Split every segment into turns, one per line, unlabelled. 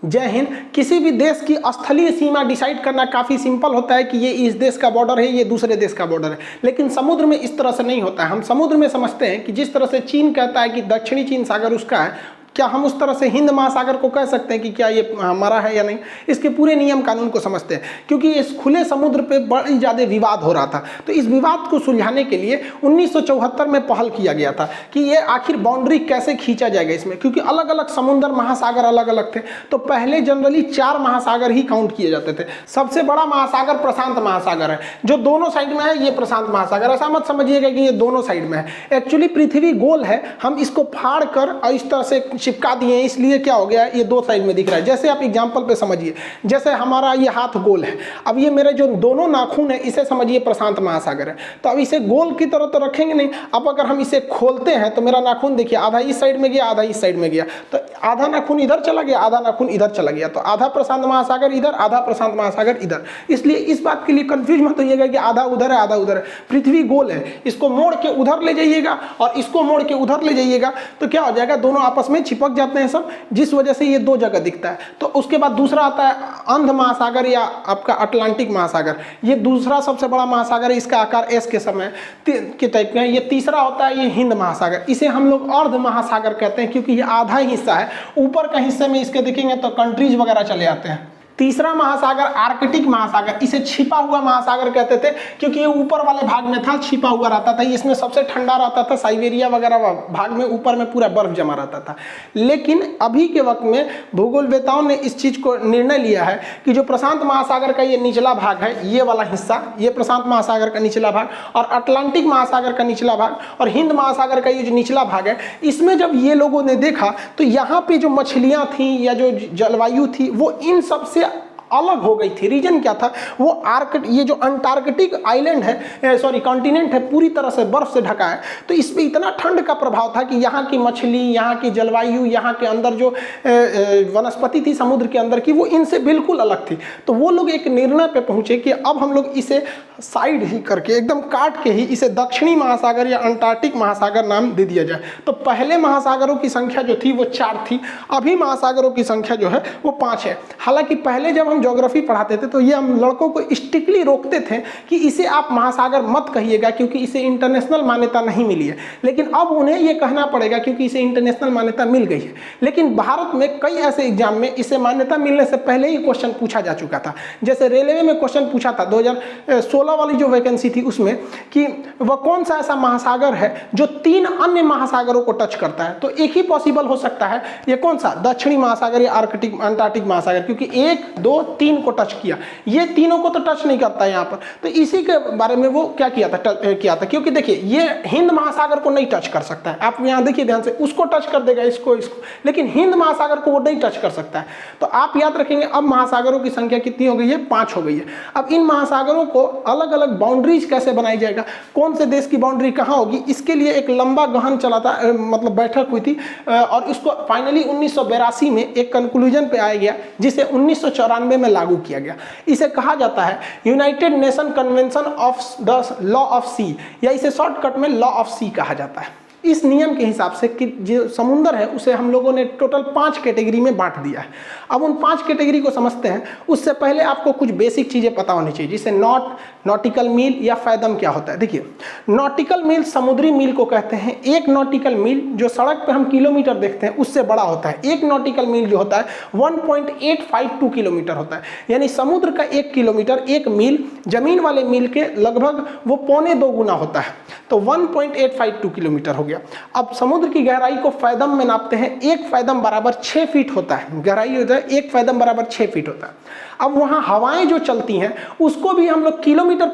जय हिंद। किसी भी देश की स्थलीय सीमा डिसाइड करना काफ़ी सिंपल होता है कि ये इस देश का बॉर्डर है, ये दूसरे देश का बॉर्डर है, लेकिन समुद्र में इस तरह से नहीं होता है। हम समुद्र में समझते हैं कि जिस तरह से चीन कहता है कि दक्षिणी चीन सागर उसका है, क्या हम उस तरह से हिंद महासागर को कह सकते हैं कि क्या ये हमारा है या नहीं? इसके पूरे नियम कानून को समझते हैं, क्योंकि इस खुले समुद्र पे बड़ी ज़्यादा विवाद हो रहा था। तो इस विवाद को सुलझाने के लिए 1974 में पहल किया गया था कि ये आखिर बाउंड्री कैसे खींचा जाएगा इसमें, क्योंकि अलग अलग समुद्र महासागर अलग अलग थे। तो पहले जनरली 4 महासागर ही काउंट किए जाते थे। सबसे बड़ा महासागर प्रशांत महासागर है, जो दोनों साइड में है। ये प्रशांत महासागर, ऐसा मत समझिएगा कि ये दोनों साइड में है। एक्चुअली पृथ्वी गोल है, हम इसको फाड़ कर इस तरह से चिपका दिए, इसलिए क्या हो गया, ये 2 साइड में दिख रहा है। जैसे आप एग्जांपल पे समझिए, जैसे हमारा ये हाथ गोल है, अब ये मेरे जो दोनों नाखून है इसे समझिए प्रशांत महासागर है। तो अब इसे गोल की तरह तो रखेंगे नहीं। अब अगर हम इसे खोलते हैं तो मेरा नाखून देखिए, आधा इस साइड में गया, आधा इस साइड में गया, तो आधा नाखून इधर चला गया, आधा नाखून इधर चला गया। तो आधा प्रशांत महासागर इधर, आधा प्रशांत महासागर इधर। इसलिए इस बात के लिए कंफ्यूज मत होइएगा कि आधा उधर है आधा उधर है। पृथ्वी गोल है, इसको मोड़ के उधर ले जाइएगा और इसको मोड़ के उधर ले जाइएगा, तो क्या हो जाएगा, दोनों आपस में चिपक जाते हैं सब, जिस वजह से ये 2 जगह दिखता है। तो उसके बाद दूसरा आता है अंध महासागर या आपका अटलांटिक महासागर। ये दूसरा सबसे बड़ा महासागर है, इसका आकार एस के समय के टाइप का है। ये तीसरा होता है ये हिंद महासागर, इसे हम लोग अर्ध महासागर कहते हैं, क्योंकि ये आधा हिस्सा है। ऊपर का हिस्से में इसके देखेंगे तो कंट्रीज वगैरह चले आते हैं। तीसरा महासागर आर्कटिक महासागर, इसे छिपा हुआ महासागर कहते थे, क्योंकि ये ऊपर वाले भाग में था, छिपा हुआ रहता था। इसमें सबसे ठंडा रहता था, साइबेरिया वगैरह भाग में ऊपर में पूरा बर्फ जमा रहता था। लेकिन अभी के वक्त में भूगोलवेताओं ने इस चीज को निर्णय लिया है कि जो प्रशांत महासागर का ये निचला भाग है, ये वाला हिस्सा, ये प्रशांत महासागर का निचला भाग, और अटलांटिक महासागर का निचला भाग, और हिंद महासागर का ये जो निचला भाग है, इसमें जब ये लोगों ने देखा तो यहाँ पे जो मछलियाँ थी या जो जलवायु थी वो इन सबसे अलग हो गई थी। रीजन क्या था, वो ये जो अंटार्कटिक आइलैंड है, सॉरी कॉन्टिनेंट है, पूरी तरह से बर्फ से ढका है। तो इसमें इतना ठंड का प्रभाव था कि यहाँ की मछली, यहाँ की जलवायु, यहाँ के अंदर जो वनस्पति थी समुद्र के अंदर की, वो इनसे बिल्कुल अलग थी। तो वो लोग एक निर्णय पे पहुंचे कि अब हम लोग इसे साइड ही करके, एकदम काट के ही इसे दक्षिणी महासागर या अंटार्कटिक महासागर नाम दे दिया जाए। तो पहले महासागरों की संख्या जो थी वो 4 थी, अभी महासागरों की संख्या जो है वो 5 है। हालांकि पहले जब हम ज्योग्राफी पढ़ाते थे तो ये हम लड़कों को स्ट्रिक्टली रोकते थे कि इसे आप महासागर मत कहिएगा, क्योंकि इसे इंटरनेशनल मान्यता नहीं मिली है। लेकिन अब उन्हें ये कहना पड़ेगा क्योंकि इसे इंटरनेशनल मान्यता मिल गई है। लेकिन भारत में कई ऐसे एग्जाम में इसे मान्यता मिलने से पहले ही क्वेश्चन पूछा जा चुका था। जैसे रेलवे में क्वेश्चन पूछा था 2016 वाली जो वैकेंसी थी उसमें, कि वह कौन सा ऐसा महासागर है जो 3 अन्य महासागरों को टच करता है। तो एक ही पॉसिबल हो सकता है, ये कौन सा, दक्षिणी महासागर या अंटार्कटिक महासागर, क्योंकि 1, 2, 3 को टच किया, ये तीनों को तो टच नहीं करता है यहाँ पर। तो इसी के बारे में वो क्या किया था, क्योंकि देखिए ये हिंद महासागर को नहीं टच कर सकता है। आप यहाँ देखिए ध्यान से, उसको टच कर देगा, इसको, लेकिन हिंद महासागर को वो नहीं टच कर सकता है। तो आप याद रखेंगे अब महासागरों की संख्या कितनी हो गई है, 5 हो गई है। अब इन महासागरों को अलग अलग बाउंड्रीज कैसे बनाई जाएगा, कौन से देश की बाउंड्री कहाँ होगी, इसके लिए एक लंबा गहन चला था, मतलब बैठक हुई थी, और उसको फाइनली 1982 में एक कंक्लूजन पे आया गया, जिसे 1994 में लागू किया गया। इसे कहा जाता है united nation convention of the law of sea, या इसे शॉर्टकट में लॉ ऑफ सी कहा जाता है। इस नियम के हिसाब से कि जो समुंदर है उसे हम लोगों ने टोटल 5 कैटेगरी में बांट दिया है। अब उन 5 कैटेगरी को समझते हैं, उससे पहले आपको कुछ बेसिक चीज़ें पता होनी चाहिए, जैसे नॉटिकल मील या फैदम क्या होता है। देखिए, नॉटिकल मील समुद्री मील को कहते हैं। एक नॉटिकल मील जो सड़क पे हम किलोमीटर देखते हैं उससे बड़ा होता है। एक नॉटिकल मील जो होता है 1.852 किलोमीटर होता है, यानी समुद्र का 1 किलोमीटर 1 मील जमीन वाले मील के लगभग वो 1.25 गुना होता है। तो 1.852 किलोमीटर हो गया। अब समुद्र की गहराई को फैदम में नापते हैं। 1 फैदम बराबर 6 फीट होता है, गहराई होता है 1 फैदम बराबर 6 फीट होता है। अब वहाँ हवाएं जो चलती हैं उसको भी हम लोग किलोमीटर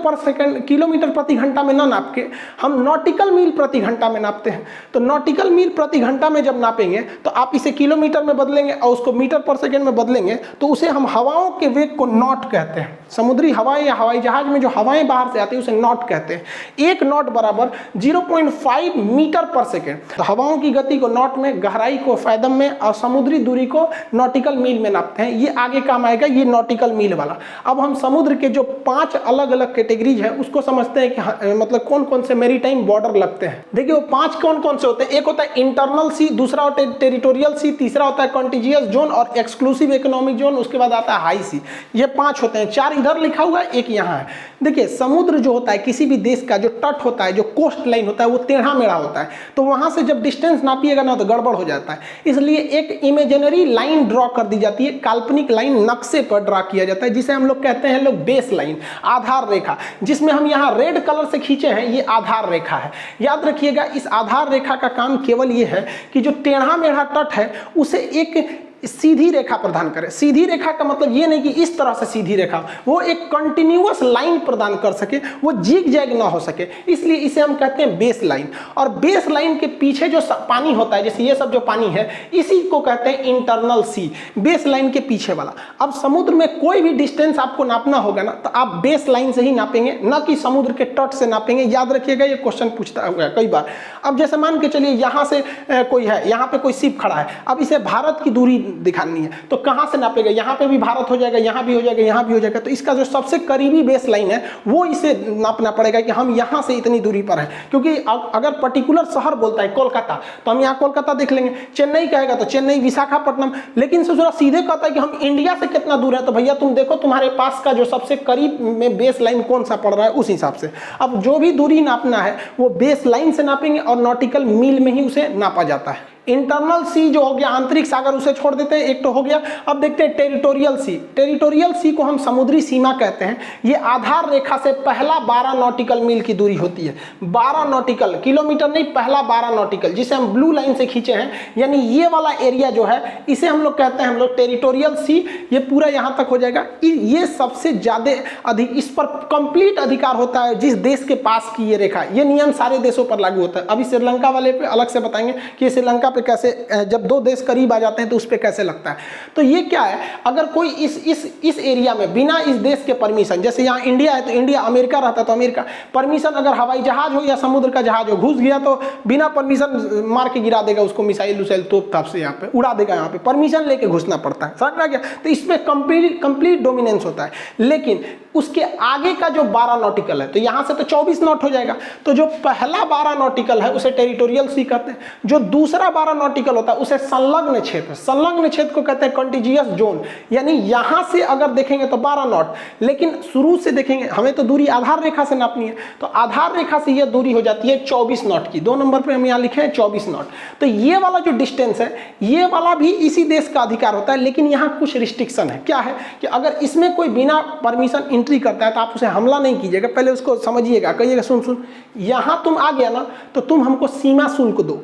प्रति घंटा में ना नाप के हम नॉटिकल मील प्रति घंटा में नापते हैं। तो नॉटिकल मील प्रति घंटा में जब नापेंगे तो आप इसे किलोमीटर में बदलेंगे और उसको मीटर पर सेकेंड में बदलेंगे, तो उसे हम हवाओं के वेग को नॉट कहते हैं। समुद्री हवाएं या हवाई जहाज में जो हवाएं बाहर से आती है उसे नॉट कहते हैं। 1 नॉट बराबर 0.5 मीटर पर सेकेंड। तो हवाओं की गति को नॉट में, गहराई को फैदम में और समुद्री दूरी को नॉटिकल मील में नापते हैं। ये आगे काम आएगा, ये नॉटिकल नॉटिकल मील वाला। अब हम समुद्र के जो 5 अलग अलग कैटेगरीज है उसको समझते हैं कि मतलब कौन कौन से मैरीटाइम बॉर्डर लगते हैं। देखिए वो 5 कौन कौन से होते हैं। एक होता है इंटरनल सी, दूसरा होता है टेरिटोरियल सी, तीसरा होता है कॉन्टिजियस जोन और एक्सक्लूसिव इकोनॉमिक जोन, उसके बाद आता है हाई सी। ये 5 होते हैं, 4 इधर लिखा हुआ है, एक यहाँ है। देखिए समुद्र जो होता है किसी भी देश का जो तट होता है, जो कोस्ट लाइन होता है, वो टेढ़ा मेढ़ा होता है, तो वहां से जब डिस्टेंस नापिएगा ना तो गड़बड़ हो जाता है। इसलिए एक इमेजिनरी लाइन ड्रॉ कर दी जाती है, काल्पनिक लाइन नक्शे पर ड्रॉ किया जाता है, जिसे हम लोग कहते हैं लोग बेस लाइन, आधार रेखा, जिसमें हम यहाँ रेड कलर से खींचे हैं, ये आधार रेखा है। याद रखिएगा इस आधार रेखा का काम केवल ये है कि जो टेढ़ा मेढ़ा तट है उसे एक सीधी रेखा प्रदान करे। सीधी रेखा का मतलब ये नहीं कि इस तरह से सीधी रेखा, वो एक कंटिन्यूअस लाइन प्रदान कर सके, वो जिग जैग ना हो सके, इसलिए इसे हम कहते हैं बेस लाइन। और बेस लाइन के पीछे जो पानी होता है, जैसे ये सब जो पानी है, इसी को कहते हैं इंटरनल सी, बेस लाइन के पीछे वाला। अब समुद्र में कोई भी डिस्टेंस आपको नापना होगा ना तो आप बेस लाइन से ही नापेंगे, ना कि समुद्र के तट से नापेंगे। याद रखिएगा ये क्वेश्चन पूछता हुआ कई बार। अब जैसे मान के चलिए यहाँ से कोई है, यहाँ पे कोई शिप खड़ा है, अब इसे भारत की दूरी दिखानी है तो कहां से नापेगा, यहां पे भी भारत हो जाएगा, यहां भी हो जाएगा, यहां भी हो जाएगा, तो इसका जो सबसे करीबी बेस लाइन है वो इसे नापना पड़ेगा कि हम यहां से इतनी दूरी पर हैं। क्योंकि अगर पर्टिकुलर शहर बोलता है कोलकाता तो हम यहां कोलकाता देख लेंगे, चेन्नई कहेगा तो चेन्नई, विशाखापट्टनम, लेकिन से सीधे कहता है कि हम इंडिया से कितना दूर है, तो भैया तुम देखो तुम्हारे पास का जो सबसे करीब में बेस लाइन कौन सा पड़ रहा है, उस हिसाब से अब जो भी दूरी नापना है वो बेस लाइन से नापेंगे और नॉटिकल मील में ही उसे नापा जाता है। इंटरनल सी जो हो गया, आंतरिक सागर, उसे छोड़ देते हैं, एक तो हो गया। अब देखते हैं टेरिटोरियल सी। टेरिटोरियल सी को हम समुद्री सीमा कहते हैं। ये आधार रेखा से पहला 12 नॉटिकल मील की दूरी होती है। 12 नॉटिकल किलोमीटर नहीं, पहला 12 नॉटिकल, जिसे हम ब्लू लाइन से खींचे हैं, यानी ये वाला एरिया जो है इसे हम लोग कहते हैं हम लोग टेरिटोरियल सी। ये पूरा यहाँ तक हो जाएगा। ये सबसे ज्यादा अधिक, इस पर कंप्लीट अधिकार होता है जिस देश के पास की ये रेखा। ये नियम सारे देशों पर लागू होता है। अभी श्रीलंका वाले पे अलग से बताएंगे कि श्रीलंका पे कैसे, जब 2 देश करीब आ जाते हैं तो उस पे कैसे लगता है। तो ये क्या है, अगर कोई इस एरिया में बिना इस देश के परमिशन, जैसे यहाँ इंडिया है तो इंडिया, अमेरिका रहता तो अमेरिका, परमिशन अगर हवाई जहाज हो या समुद्र का जहाज हो घुस गया तो बिना परमिशन मार के गिरा देगा उसको, मिसाइल उसाइल तोप ताप से यहाँ पे उड़ा देगा। यहाँ पे परमिशन लेके घुसना पड़ता है, समझ में आ गया। तो इसमें कंप्लीट डोमिनेंस होता है। लेकिन उसके आगे का जो 12 नॉटिकल है तो यहाँ से तो 24 नॉट हो जाएगा। तो जो पहला 12 नॉटिकल है उसे टेरिटोरियल सी कहते हैं। जो दूसरा 12 नॉटिकल होता है उसे संलग्न क्षेत्र, संलग्न क्षेत्र को कहते हैं कॉन्टिजियस जोन। यानी यहाँ से अगर देखेंगे तो 12 नॉट, लेकिन शुरू से देखेंगे, हमें तो दूरी आधार रेखा से नापनी है, तो आधार रेखा से यह दूरी हो जाती है 24 नॉट की। 2 नंबर पे हम यहाँ लिखे हैं 24 नॉट। तो ये वाला जो डिस्टेंस है ये वाला भी इसी देश का अधिकार होता है, लेकिन यहाँ कुछ रिस्ट्रिक्शन है। क्या है कि अगर इसमें कोई बिना परमिशन एंट्री करता है तो आप उसे हमला नहीं कीजिएगा, पहले उसको समझिएगा, कहिएगा सुन यहाँ तुम आ गया ना तो तुम हमको सीमा शुल्क दो,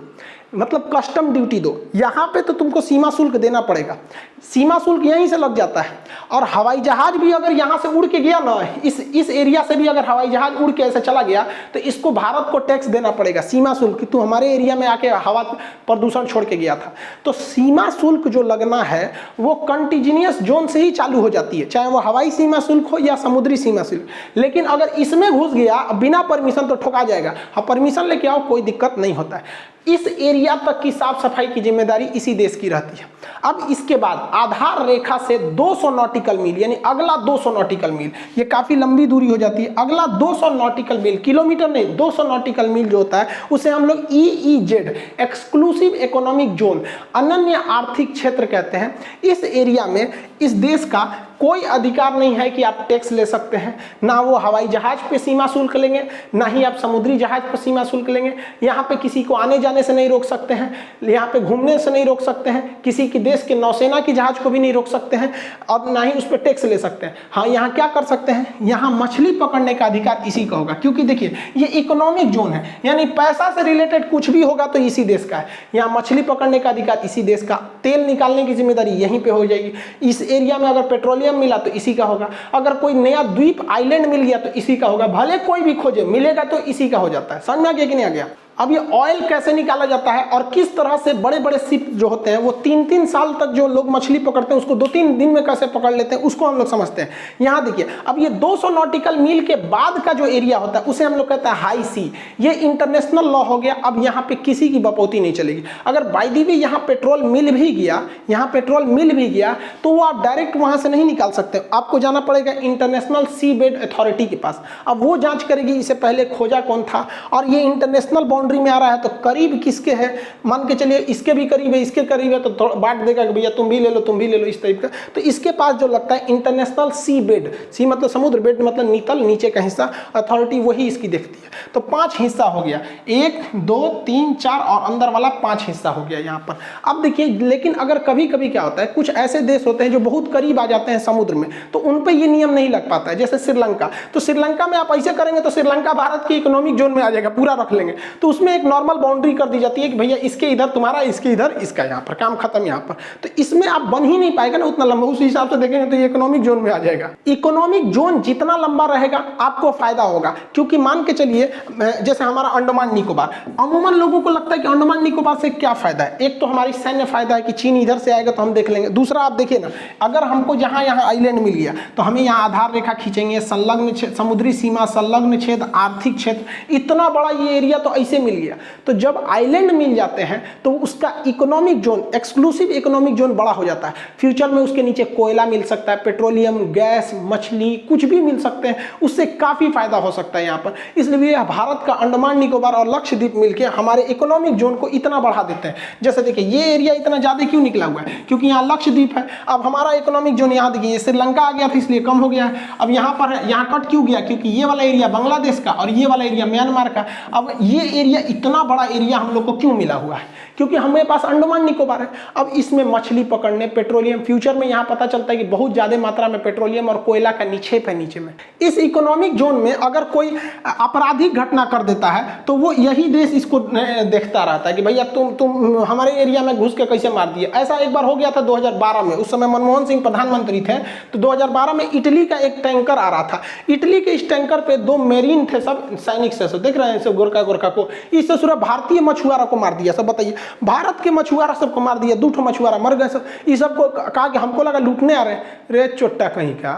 मतलब कस्टम ड्यूटी दो। यहाँ पे तो तुमको सीमा शुल्क देना पड़ेगा, सीमा शुल्क यहीं से लग जाता है। और हवाई जहाज भी अगर यहाँ से उड़ के गया ना, इस एरिया से भी अगर हवाई जहाज उड़ के ऐसे चला गया तो इसको भारत को टैक्स देना पड़ेगा, सीमा शुल्क। तू हमारे एरिया में आके हवा प्रदूषण छोड़ के गया था। तो सीमा शुल्क जो लगना है वो कंटिन्यूअस जोन से ही चालू हो जाती है, चाहे वो हवाई सीमा शुल्क हो या समुद्री सीमा शुल्क। लेकिन अगर इसमें घुस गया बिना परमिशन तो ठोका जाएगा। हाँ, परमिशन लेके आओ, कोई दिक्कत नहीं होता है। इस एरिया तक की साफ सफाई की जिम्मेदारी इसी देश की रहती है। अब इसके बाद आधार रेखा से 200 नॉटिकल मील, यानी अगला 200 नॉटिकल मील, ये काफी लंबी दूरी हो जाती है। अगला 200 नॉटिकल मील, किलोमीटर नहीं, 200 नॉटिकल मील जो होता है उसे हम लोग EEZ, एक्सक्लूसिव इकोनॉमिक जोन, अनन्य आर्थिक क्षेत्र कहते हैं। इस एरिया में इस देश का कोई अधिकार नहीं है कि आप टैक्स ले सकते हैं, ना वो हवाई जहाज पे सीमा शुल्क लेंगे, ना ही आप समुद्री जहाज पर सीमा शुल्क लेंगे। यहाँ पे किसी को आने जाने से नहीं रोक सकते हैं, यहाँ पे घूमने से नहीं रोक सकते हैं, किसी की देश के नौसेना की जहाज को भी नहीं रोक सकते हैं, और ना ही उस पर टैक्स ले सकते हैं। हाँ, यहाँ क्या कर सकते हैं, यहाँ मछली पकड़ने का अधिकार इसी का होगा, क्योंकि देखिए ये इकोनॉमिक जोन है, यानी पैसा से रिलेटेड कुछ भी होगा तो इसी देश का है। यहाँ मछली पकड़ने का अधिकार इसी देश का, तेल निकालने की जिम्मेदारी यहीं पे हो जाएगी। इस एरिया में अगर पेट्रोलियम मिला तो इसी का होगा, अगर कोई नया द्वीप आइलैंड मिल गया तो इसी का होगा, भले कोई भी खोजे मिलेगा तो इसी का हो जाता है। समझ में आ गया कि नहीं आ गया। अब ये ऑयल कैसे निकाला जाता है और किस तरह से बड़े बड़े शिप जो होते हैं वो 3-3 साल तक जो लोग मछली पकड़ते हैं उसको 2-3 दिन में कैसे पकड़ लेते हैं उसको हम लोग समझते हैं। यहाँ देखिए, अब ये 200 नॉटिकल मील के बाद का जो एरिया होता है उसे हम लोग कहते हैं हाई सी। ये इंटरनेशनल लॉ हो गया। अब यहाँ पे किसी की बपौती नहीं चलेगी। अगर बाय द वे यहाँ पेट्रोल मिल भी गया, यहाँ पेट्रोल मिल भी गया तो वो आप डायरेक्ट वहाँ से नहीं निकाल सकते, आपको जाना पड़ेगा इंटरनेशनल सी बेड अथॉरिटी के पास। अब वो जांच करेगी इसे पहले खोजा कौन था और ये इंटरनेशनल बाउंड्री में आ रहा है तो करीब किसके है, मान के चलिए इसके भी करीब है, इसके करीब है तो बांट देगा कि भैया तुम भी ले लो, तुम भी ले लो, इस टाइप का। तो इसके पास जो लगता है इंटरनेशनल सी बेड, सी मतलब समुद्र, बेड मतलब नीतल, नीचे का हिस्सा, अथॉरिटी वही इसकी देखती है। तो 5 हिस्सा हो गया, 1 2 3 4 और अंदर वाला 5 हिस्सा हो गया यहाँ पर। अब देखिए, लेकिन अगर कभी कभी क्या होता है, कुछ ऐसे देश होते हैं जो बहुत करीब आ जाते हैं समुद्र में, तो उन पे ये नियम नहीं लग पाता है। जैसे श्रीलंका, तो श्रीलंका में आप ऐसे करेंगे तो श्रीलंका भारत के इकोनॉमिक जोन में आ जाएगा, पूरा रख लेंगे। तो उसमें एक नॉर्मल बाउंड्री कर दी जाती है कि भैया इसके इधर तुम्हारा, इसके इधर इसका, यहाँ पर काम खत्म यहाँ पर। तो इसमें आप बन ही नहीं पाएगा ना उतना लंबा, उस हिसाब से देखेंगे तो ये इकोनॉमिक जोन में आ जाएगा। इकोनॉमिक जोन जितना लंबा रहेगा आपको फायदा होगा, क्योंकि मान के चलिए जैसे हमारा अंडमान निकोबार, अमूमन लोगों को लगता है कि अंडमान निकोबार से क्या फायदा है। एक तो हमारी सैन्य फायदा है कि चीन इधर से आएगा तो हम देख लेंगे। दूसरा आप देखिए ना, अगर हमको जहां यहाँ आइलैंड मिल गया तो हमें यहाँ आधार रेखा खींचेंगे, संलग्न समुद्री सीमा, संलग्न क्षेत्र, आर्थिक क्षेत्र, इतना बड़ा ये एरिया तो ऐसे मिल गया। तो जब आइलैंड मिल जाते हैं तो उसका economic zone, exclusive economic zone बड़ा हो जाता है। फ्यूचर में उसके नीचे कोयला मिल सकता है, पेट्रोलियम, गैस, मछली, कुछ भी मिल सकते हैं, उससे काफी फायदा हो सकता है यहाँ पर। इसलिए भारत का अंडमान निकोबार और लक्षद्वीप मिलकर हमारे इकोनॉमिक जोन को इतना बढ़ा देते हैं। जैसे देखिए ये एरिया इतना ज्यादा क्यों निकला हुआ है, क्योंकि यहाँ लक्षद्वीप है। अब हमारा इकोनॉमिक जोन यहाँ देखिए श्रीलंका आ गया था इसलिए कम हो गया है। अब यहाँ पर है, यहाँ कट क्यों गया, क्योंकि ये वाला एरिया बांग्लादेश का और ये वाला एरिया म्यांमार का। अब ये एरिया, इतना बड़ा एरिया हम लोग को क्यों मिला हुआ है, क्योंकि हमारे पास अंडमान निकोबार है। अब इसमें मछली पकड़ने, पेट्रोलियम, फ्यूचर में यहाँ पता चलता है कि बहुत ज्यादा मात्रा में पेट्रोलियम और कोयला का निक्षेप है नीचे में। इस इकोनॉमिक जोन में अगर कोई आपराधिक घटना कर देता है तो वो यही देश इसको देखता रहता है कि भैया तुम हमारे एरिया में घुस के कैसे मार दिए। ऐसा एक बार हो गया था 2012 में, उस समय मनमोहन सिंह प्रधानमंत्री थे। तो 2012 में इटली का एक टैंकर आ रहा था। इटली के इस टैंकर पे 2 मेरीन थे, सब सैनिक से, सब देख रहे हैं, सब गोरखा गोरखा को, इससे पूरा भारतीय मछुआरा को मार दिया। सब बताइए, भारत के मछुआरा सबको मार दिया, 2 मछुआरा मर गए सब। ये सबको कहा कि हमको लगा लूटने आ रहे हैं, रे चोट्टा कहीं का,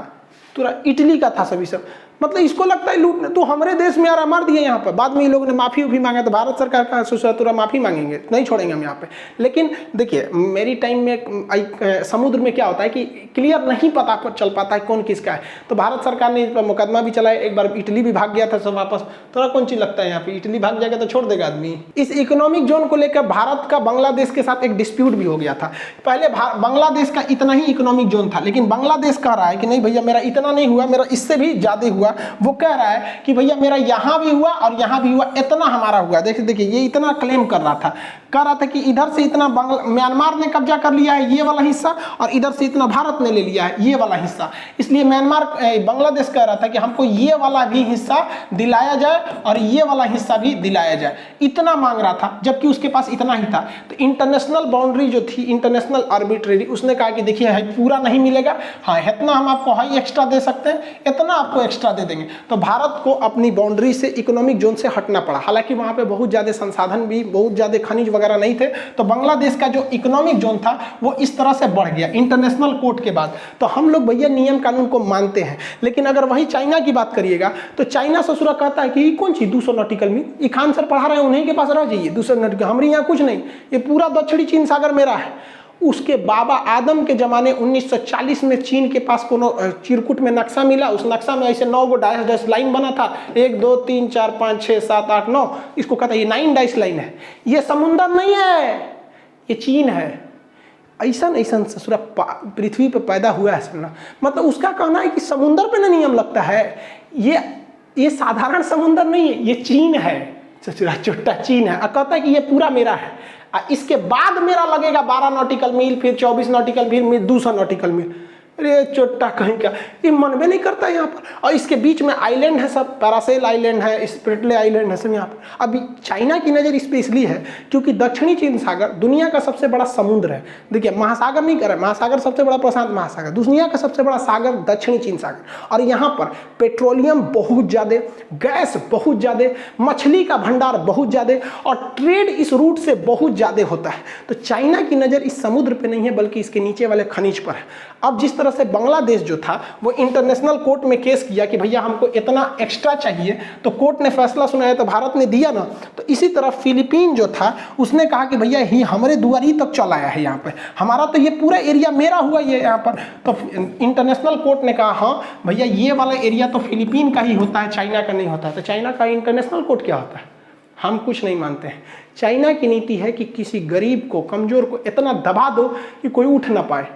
पूरा इटली का था सभी सब। मतलब इसको लगता है लूटने, तो हमारे देश में आ रहा, मार दिया यहाँ पर। बाद में ये लोगों ने माफी भी मांगा तो भारत सरकार का सुसुरा माफी मांगेंगे, नहीं छोड़ेंगे हम यहाँ पे। लेकिन देखिए मेरी टाइम में समुद्र में क्या होता है कि क्लियर नहीं पता चल पाता है कौन किसका है। तो भारत सरकार ने इस पर मुकदमा भी चलाया। एक बार इटली भी भाग गया था सब वापस। थोड़ा कौन चीज लगता है यहाँ पे, इटली भाग जाएगा तो छोड़ देगा आदमी। इस इकोनॉमिक जोन को लेकर भारत का बांग्लादेश के साथ एक डिस्प्यूट भी हो गया था। पहले बांग्लादेश का इतना ही इकोनॉमिक जोन था, लेकिन बांग्लादेश कह रहा है कि नहीं भैया मेरा इतना नहीं हुआ, मेरा इससे भी ज्यादा हुआ। वो कह रहा है कि भैया मेरा यहां भी हुआ और यहां भी हुआ, इतना हमारा हुआ। देखिए ये इतना क्लेम कर रहा था कि इधर से इतना म्यांमार ने कब्जा कर लिया है ये वाला हिस्सा, और इधर से इतना भारत ने ले लिया है ये वाला हिस्सा। इसलिए बांग्लादेश कह रहा था कि हमको ये वाला भी हिस्सा दिलाया जाए और ये वाला हिस्सा भी दिलाया जाए, इतना मांग रहा था, जबकि उसके पास इतना ही था। तो इंटरनेशनल बाउंड्री जो थी, इंटरनेशनल आर्बिट्रेरी, उसने कहा कि देखिए पूरा नहीं मिलेगा, हाँ इतना हम आपको हाई एक्स्ट्रा दे सकते हैं, इतना आपको एक्स्ट्रा दे देंगे। तो भारत को अपनी बाउंड्री से, इकोनॉमिक जोन से हटना पड़ा। हालांकि वहां पे बहुत ज्यादा संसाधन भी, बहुत ज्यादा खनिज वगैरह नहीं थे। तो बांग्लादेश का जो इकोनॉमिक जोन था वो इस तरह से बढ़ गया इंटरनेशनल कोर्ट के बाद। तो हम लोग भैया नियम कानून को मानते हैं। लेकिन अगर वही चाइना की बात करिएगा तो चाइना ससुरा कहता है कि कौन चीज 200 नॉटिकल मील, ये खान सर पढ़ा रहे हैं उन्हीं के पास रह जाइए, 200 नॉटिकल, हमारे यहाँ कुछ नहीं, ये पूरा दक्षिणी चीन सागर मेरा है। उसके बाबा आदम के जमाने 1940 में चीन के पास कोनो चिरकुट में नक्शा मिला। उस नक्शा में ऐसे 9 गो डैश डैश लाइन बना था, 1 2 3 4 5 6 7 8 9, इसको कहता है ये 9 डैश लाइन है। ये समुंदर नहीं है, ये चीन है। ऐसा ससुरा पृथ्वी पे पैदा हुआ है सुनना, मतलब उसका कहना है कि समुंदर पे ना नियम लगता है, ये साधारण समुंदर नहीं है, ये चीन है, ससुरा चोट्टा चीन है। कहता है कि ये पूरा मेरा है, इसके बाद मेरा लगेगा 12 नॉटिकल मील, फिर 24 नॉटिकल मील, 200 नॉटिकल मील। अरे चोट्टा कहीं का, ये मनबे नहीं करता यहाँ पर। और इसके बीच में आइलैंड है सब, पैरासेल आइलैंड है, स्प्रिटले आइलैंड है सब यहाँ पर। अभी चाइना की नज़र इस पर इसलिए है क्योंकि दक्षिणी चीन सागर दुनिया का सबसे बड़ा समुद्र है। देखिए महासागर नहीं कर, महासागर सबसे बड़ा प्रशांत महासागर, दुनिया का सबसे बड़ा सागर दक्षिणी चीन सागर। और यहाँ पर पेट्रोलियम बहुत ज़्यादा, गैस बहुत ज़्यादा, मछली का भंडार बहुत ज़्यादा, और ट्रेड इस रूट से बहुत ज़्यादा होता है। तो चाइना की नज़र इस समुद्र पे नहीं है बल्कि इसके नीचे वाले खनिज पर है। अब जिस तरह से बांग्लादेश जो था वो इंटरनेशनल कोर्ट में केस किया कि भैया हमको इतना एक्स्ट्रा चाहिए, तो कोर्ट ने फैसला सुनाया तो भारत ने दिया ना। तो इसी तरह फिलीपीन जो था उसने कहा कि भैया ही हमारे दुआरी तक चल आया है, यहाँ पे हमारा तो ये पूरा एरिया मेरा हुआ ये यहाँ पर। तो इंटरनेशनल कोर्ट ने कहा हाँ भैया ये वाला एरिया तो फिलीपीन का ही होता है, चाइना का नहीं होता है। तो चाइना का इंटरनेशनल कोर्ट क्या होता है? हम कुछ नहीं मानते हैं। चाइना की नीति है कि किसी गरीब को, कमजोर को इतना दबा दो कि कोई उठ ना पाए।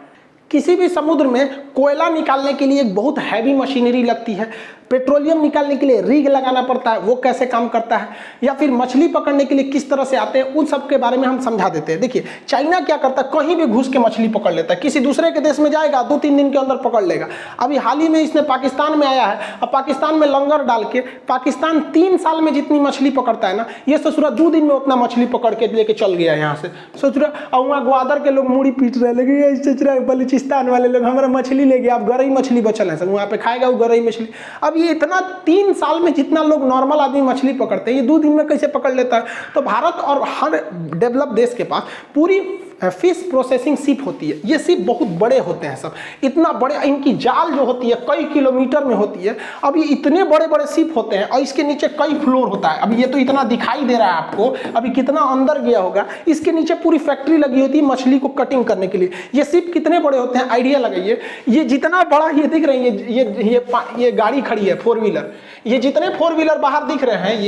किसी भी समुद्र में कोयला निकालने के लिए एक बहुत हैवी मशीनरी लगती है, पेट्रोलियम निकालने के लिए रिग लगाना पड़ता है, वो कैसे काम करता है, या फिर मछली पकड़ने के लिए किस तरह से आते हैं, उन सब के बारे में हम समझा देते हैं। देखिए चाइना क्या करता है, कहीं भी घुस के मछली पकड़ लेता है, किसी दूसरे के देश में जाएगा 2-3 दिन के अंदर पकड़ लेगा। अभी हाल ही में इसने पाकिस्तान में आया है, अब पाकिस्तान में लंगर डाल के पाकिस्तान 3 साल में जितनी मछली पकड़ता है ना, ये ससुरा 2 दिन में उतना मछली पकड़ के लेके चल गया यहाँ से ससुरा। और वहाँ ग्वादर के लोग मूड़ी पीट रहे, लगे ससुरा बलूचिस्तान वाले लोग हमारा मछली ले गया, अब गरई मछली बचल है सब, वहाँ पे खाएगा वो गरई मछली। अब ये इतना 3 साल में जितना लोग नॉर्मल आदमी मछली पकड़ते हैं, ये 2 दिन में कैसे पकड़ लेता है? तो भारत और हर डेवलप देश के पास पूरी फिश प्रोसेसिंग शिप होती है। ये शिप बहुत बड़े होते हैं सब, इतना बड़े, इनकी जाल जो होती है कई किलोमीटर में होती है। अब ये इतने बड़े बड़े शिप होते हैं और इसके नीचे कई फ्लोर होता है। अभी ये तो इतना दिखाई दे रहा है आपको, अभी कितना अंदर गया होगा। इसके नीचे पूरी फैक्ट्री लगी होती है मछली को कटिंग करने के लिए। ये शिप कितने बड़े होते हैं आइडिया लगाइए। ये जितना बड़ा ये दिख रहे हैं, ये गाड़ी खड़ी है 4 व्हीलर, ये जितने 4 व्हीलर बाहर दिख रहे हैं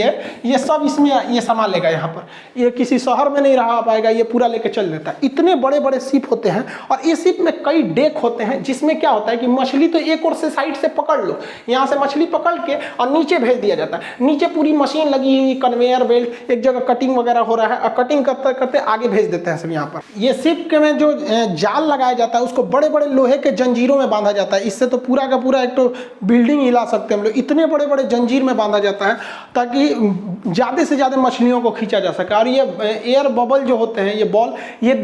ये सब इसमें ये सामान लेगा। यहाँ पर ये किसी शहर में नहीं रह पाएगा, ये पूरा लेके चल देता है। इतने बड़े बड़े शिप होते हैं और इस शिप में कई डेक होते हैं, जिसमें क्या होता है कि मछली तो एक और से साइड से पकड़ लो, यहाँ से मछली पकड़ के और नीचे भेज दिया जाता है। नीचे पूरी मशीन लगी हुई, कन्वेयर बेल्ट, एक जगह कटिंग वगैरह हो रहा है और कटिंग करते करते आगे भेज देते हैं सब। यहाँ पर ये शिप के में जो जाल लगाया जाता है उसको बड़े बड़े लोहे के जंजीरों में बांधा जाता है। इससे तो पूरा का पूरा एक तो बिल्डिंग हिला सकते हैं हम लोग। इतने बड़े बड़े जंजीर में बांधा जाता है ताकि ज़्यादा से ज़्यादा मछलियों को खींचा जा सके। और ये एयर बबल जो होते हैं, ये बॉल, ये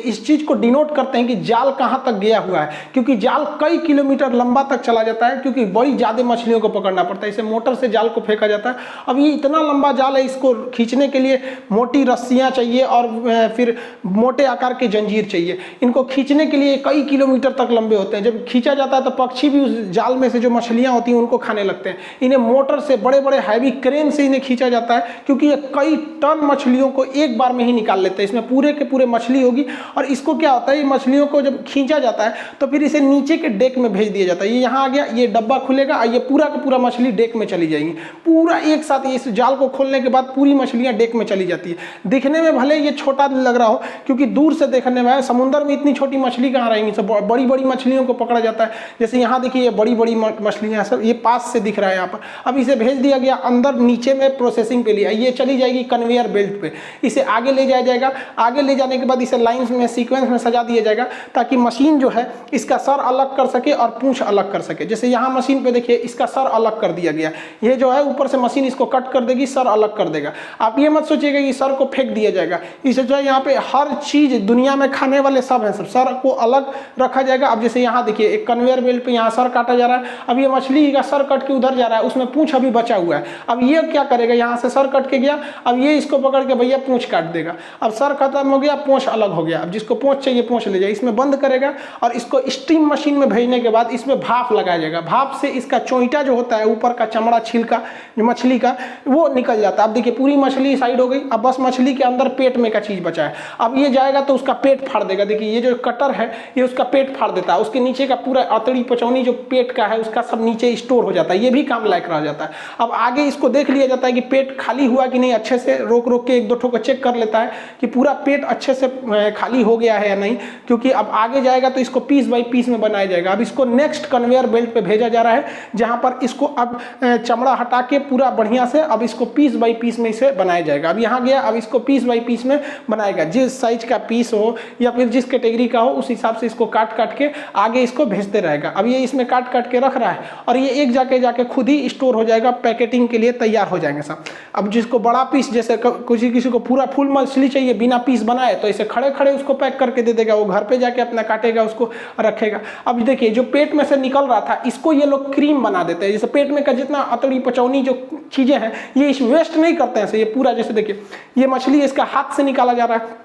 इस चीज़ को डिनोट करते हैं कि जाल कहाँ तक गया हुआ है, क्योंकि जाल कई किलोमीटर लंबा तक चला जाता है, क्योंकि बड़ी ज़्यादा मछलियों को पकड़ना पड़ता है। इसे मोटर से जाल को फेंका जाता है। अब ये इतना लंबा जाल है, इसको खींचने के लिए मोटी रस्सियाँ चाहिए और फिर मोटे आकार के जंजीर चाहिए। इनको खींचने के लिए कई किलोमीटर तक लंबे होते हैं। जब खींचा जाता है तो पक्षी भी उस जाल में से जो मछलियाँ होती हैं उनको खाने लगते हैं। इन्हें मोटर से, बड़े बड़े हैवी क्रेन से इन्हें खींचा जाता है, क्योंकि ये कई टन मछलियों को एक बार में ही निकाल लेते हैं। इसमें पूरे के पूरे मछली होगी। और इसको क्या होता है, ये मछलियों को जब खींचा जाता है तो फिर इसे नीचे के डेक में भेज दिया जाता है। ये यहाँ आ गया, ये डब्बा खुलेगा और ये पूरा का पूरा मछली डेक में चली जाएंगी। पूरा एक साथ इस जाल को खोलने के बाद पूरी मछलियाँ डेक में चली जाती है। दिखने में भले ये छोटा लग रहा हो, क्योंकि दूर से देखने में समुद्र में इतनी छोटी मछली कहाँ रहेंगी, सब बड़ी बड़ी मछलियों को पकड़ा जाता है। जैसे यहाँ देखिए ये बड़ी बड़ी मछलियाँ सब, ये पास से दिख रहा है यहाँ पर। अब इसे भेज दिया गया अंदर नीचे में प्रोसेसिंग के लिए। ये चली जाएगी कन्वेयर बेल्ट पे, इसे आगे ले जाया जाएगा। आगे ले जाने के बाद इसे लाइंस में, सीक्वेंस में सजा दिया जाएगा ताकि मशीन जो है इसका सर अलग कर सके और पूंछ अलग कर सके। जैसे यहाँ मशीन पे देखिए इसका सर अलग कर दिया गया, ये जो है ऊपर से मशीन इसको कट कर देगी, सर अलग कर देगा। आप ये मत सोचिएगा कि सर को फेंक दिया जाएगा। इसे जो है यहाँ पे हर चीज दुनिया में खाने वाले सब है, सब सर को अलग रखा जाएगा। अब जैसे यहाँ देखिए एक कन्वेयर बेल्ट पे यहाँ सर काटा जा रहा है। अब ये मछली का सर कट के उधर जा रहा है, उसमें पूंछ अभी बचा हुआ है। अब ये क्या करेगा, यहाँ से सर कट के गया, अब ये इसको पकड़ के भैया पूंछ काट देगा। अब सर खत्म हो गया, पूंछ अलग हो गया। अब जिसको पूंछ चाहिए पूंछ ले जाए, इसमें बंद करेगा और इसको स्टीम मशीन में भेजने के बाद इसमें भाप लगाया जाएगा। भाप से इसका चोइटा जो होता है, ऊपर का चमड़ा, छिलका जो मछली का, वो निकल जाता है। अब देखिए पूरी मछली साइड हो गई। अब बस मछली के अंदर पेट में का चीज बचा है। अब ये जाएगा तो उसका पेट फाड़ देगा। देखिए ये जो कटर है ये उसका पेट फाड़ देता है। उसके नीचे का पूरा अतड़ी पचौनी जो पेट का है उसका सब नीचे स्टोर हो जाता है। ये भी काम लायक रह जाता है। अब आगे इसको देख लिया जाता है कि पेट खाली हुआ कि नहीं, अच्छे से रोक रोक के 1-2 ठो को चेक कर लेता है कि पूरा पेट अच्छे से खाली हो गया है या नहीं, क्योंकि अब आगे जाएगा तो इसको पीस बाई पीस में बनाया जाएगा। अब इसको नेक्स्ट कन्वेयर बेल्ट पे भेजा जा रहा है, जहां पर इसको अब चमड़ा हटा के पूरा बढ़िया से अब इसको पीस बाई पीस में इसे बनाया जाएगा। अब यहाँ गया, अब इसको पीस बाई पीस में बनाएगा। जिस साइज का पीस हो या फिर जिस कैटेगरी का हो उस हिसाब से इसको काट काट के आगे इसको भेजते रहेगा। अब ये इसमें काट काट के रख रहा है और ये एक जाके खुद ही स्टोर हो जाएगा, पैकेटिंग के लिए तैयार हो जाएंगे सब। अब जिसको बड़ा पीस, जैसे किसी को पूरा फुल मछली चाहिए बिना पीस बनाए, तो इसे खड़े खड़े उसको पैक करके दे देगा, वो घर पे जाके अपना काटेगा, उसको रखेगा। अब देखिए जो पेट में से निकल रहा था इसको ये लोग क्रीम बना देते हैं। जैसे पेट में का जितना अतड़ी पचौनी जो चीजें हैं ये इस वेस्ट नहीं करते हैं, ये पूरा जैसे देखिए ये मछली इसका हाथ से निकाला जा रहा है,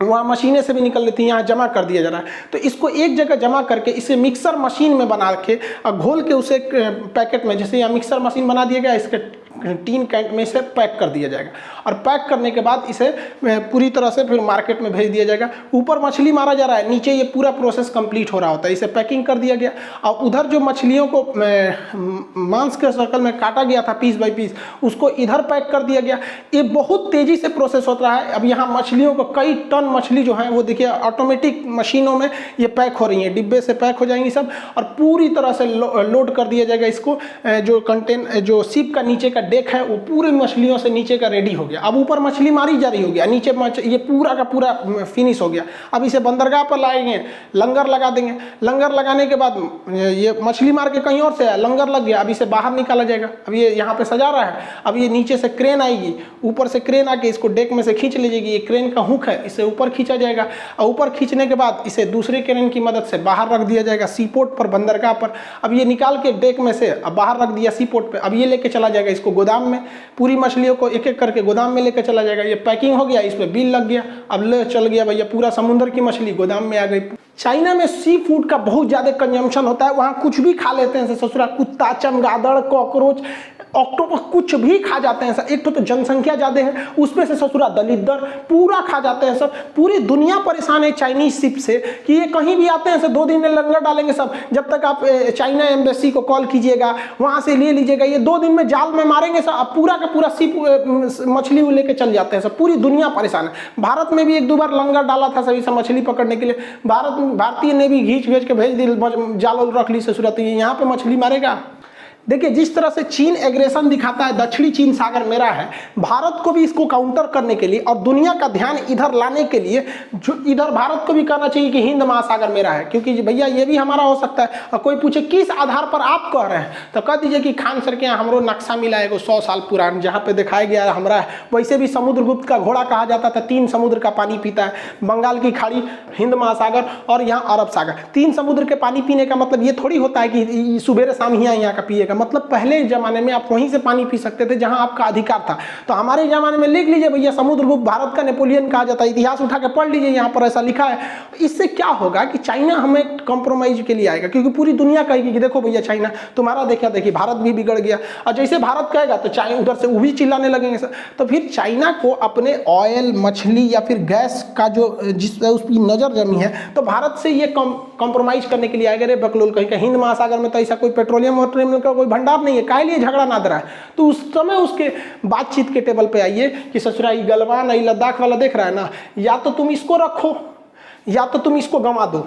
वहाँ मशीनें से भी निकल लेती हैं, यहाँ जमा कर दिया जा रहा है। तो इसको एक जगह जमा करके इसे मिक्सर मशीन में बना के और घोल के उसे पैकेट में, जैसे यहाँ मिक्सर मशीन बना दिया गया, इसके टीन कैंट में इसे पैक कर दिया जाएगा और पैक करने के बाद इसे पूरी तरह से फिर मार्केट में भेज दिया जाएगा। ऊपर मछली मारा जा रहा है, नीचे ये पूरा प्रोसेस कंप्लीट हो रहा होता है। इसे पैकिंग कर दिया गया और उधर जो मछलियों को मांस के सर्कल में काटा गया था पीस बाई पीस, उसको इधर पैक कर दिया गया। ये बहुत तेजी से प्रोसेस होता है। अब यहाँ मछलियों को कई टन मछली जो है वो देखिए ऑटोमेटिक मशीनों में ये पैक हो रही है, डिब्बे से पैक हो जाएंगी सब और पूरी तरह से लोड कर दिया जाएगा। इसको जो शिप का नीचे का डेक है वो पूरे मछलियों से नीचे का रेडी हो गया। अब ऊपर मछली मारी जा रही हो गया, नीचे ये पूरा का पूरा फिनिश हो गया। अब इसे बंदरगाह पर लाएंगे, लंगर लगा देंगे। लंगर लगाने के बाद ये मछली मार के कहीं और से आया, लंगर लग गया, अब इसे बाहर निकाला जाएगा। अब ये यहाँ पे सजा रहा है, अब ये नीचे से क्रेन आएगी, ऊपर से क्रेन आके इसको डेक में से खींच ले जाएगी। ये क्रेन का हुक है, इसे ऊपर खींचा जाएगा और ऊपर खींचने के बाद इसे दूसरे क्रेन की मदद से बाहर रख दिया जाएगा सीपोर्ट पर, बंदरगाह पर। अब ये निकाल के डेक में से अब बाहर रख दिया सीपोर्ट पे। अब ये लेके चला जाएगा इसको गोदाम में, पूरी मछलियों को एक एक करके गोदाम में लेकर चला जाएगा। ये पैकिंग हो गया, इस पे बिल लग गया, अब ले चल गया भैया, पूरा समुद्र की मछली गोदाम में आ गई। चाइना में सी फूड का बहुत ज्यादा कंजम्पशन होता है, वहाँ कुछ भी खा लेते हैं ससुरा, कुत्ता, चमगादड़, कॉकरोच, ऑक्टोपस, कुछ भी खा जाते हैं सर। एक तो जनसंख्या ज्यादा है, उसमें से ससुरा दलिद्दर पूरा खा जाते हैं सब। पूरी दुनिया परेशान है चाइनीज शिप से कि ये कहीं भी आते हैं सर 2 दिन में लंगर डालेंगे सब। जब तक आप चाइना एम्बेसी को कॉल कीजिएगा, वहां से ले लीजिएगा, ये 2 दिन में जाल में मारेंगे सर। अब पूरा का पूरा शिप मछली लेके चल जाते हैं सब। पूरी दुनिया परेशान है। भारत में भी 1-2 बार लंगर डाला था सभी सब मछली पकड़ने के लिए, भारतीय ने भी घींच के भेज दी, जाल रख ली ससुरत, यहाँ पे मछली मारेगा। देखिए जिस तरह से चीन एग्रेशन दिखाता है, दक्षिणी चीन सागर मेरा है, भारत को भी इसको काउंटर करने के लिए और दुनिया का ध्यान इधर लाने के लिए जो इधर भारत को भी कहना चाहिए कि हिंद महासागर मेरा है, क्योंकि भैया ये भी हमारा हो सकता है। और कोई पूछे किस आधार पर आप कह रहे हैं, तो कह दीजिए कि खान सर के यहाँ हमरो नक्शा मिला है 100 साल पुराना, जहाँ पे दिखाया गया हमारा है। वैसे भी समुद्रगुप्त का घोड़ा कहा जाता था, 3 समुद्र का पानी पीता है, बंगाल की खाड़ी, हिंद महासागर और यहाँ अरब सागर। 3 समुद्र के पानी पीने का मतलब ये थोड़ी होता है कि सुबह शाम ही यहाँ का पिएगा। मतलब पहले जमाने में आप वहीं से पानी पी सकते थे जहां आपका अधिकार था। तो हमारे जमाने में लिख लीजिए भैया, समुद्रगुप्त भारत का नेपोलियन कहा जाता है, इतिहास उठा के पढ़ लीजिए, यहाँ पर ऐसा लिखा है। इससे क्या होगा कि चाइना हमें कॉम्प्रोमाइज के लिए आएगा, क्योंकि पूरी दुनिया कहेगी कि देखो भैया चाइना तुम्हारा देखा देखिए भारत भी बिगड़ गया, और जैसे भारत कहेगा तो चाइना उधर से वो भी चिल्लाने लगेंगे सर। तो फिर चाइना को अपने ऑयल, मछली या फिर गैस का जो जिस उसकी नजर जमी है, तो भारत से ये कॉम्प्रोमाइज करने के लिए आएगा। रे बकलोल कहेगा हिंद महासागर में तो ऐसा कोई पेट्रोलियम का कोई भंडार नहीं है, काहे लिए झगड़ा ना दे रहा है। तो उस समय उसके बातचीत के टेबल पे आइए कि ससुरा ये गलवान ये लद्दाख वाला देख रहा है ना, या तो तुम इसको रखो या तो तुम इसको गंवा दो,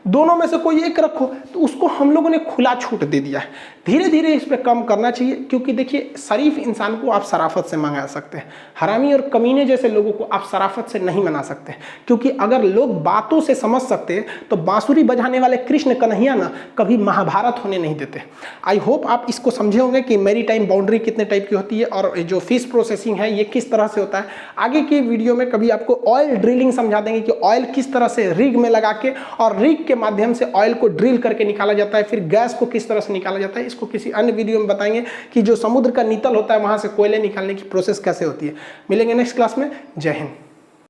दोनों में से कोई एक रखो। तो उसको हम लोगों ने खुला छूट दे दिया है। धीरे धीरे इस पर कम करना चाहिए, क्योंकि देखिए शरीफ इंसान को आप शराफत से मंगा सकते हैं, हरामी और कमीने जैसे लोगों को आप शराफत से नहीं मना सकते। क्योंकि अगर लोग बातों से समझ सकते तो बांसुरी बजाने वाले कृष्ण कन्हैया ना कभी महाभारत होने नहीं देते। आई होप आप इसको समझे होंगे कि मेरी टाइम बाउंड्री कितने टाइप की होती है और जो फिश प्रोसेसिंग है ये किस तरह से होता है। आगे की वीडियो में कभी आपको ऑयल ड्रिलिंग समझा देंगे कि ऑयल किस तरह से रिग में लगा के और रिग के माध्यम से ऑयल को ड्रिल करके निकाला जाता है, फिर गैस को किस तरह से निकाला जाता है। इसको किसी अन्य वीडियो में बताएंगे कि जो समुद्र का नितल होता है वहां से कोयले निकालने की प्रोसेस कैसे होती है। मिलेंगे नेक्स्ट क्लास में। जय हिंद।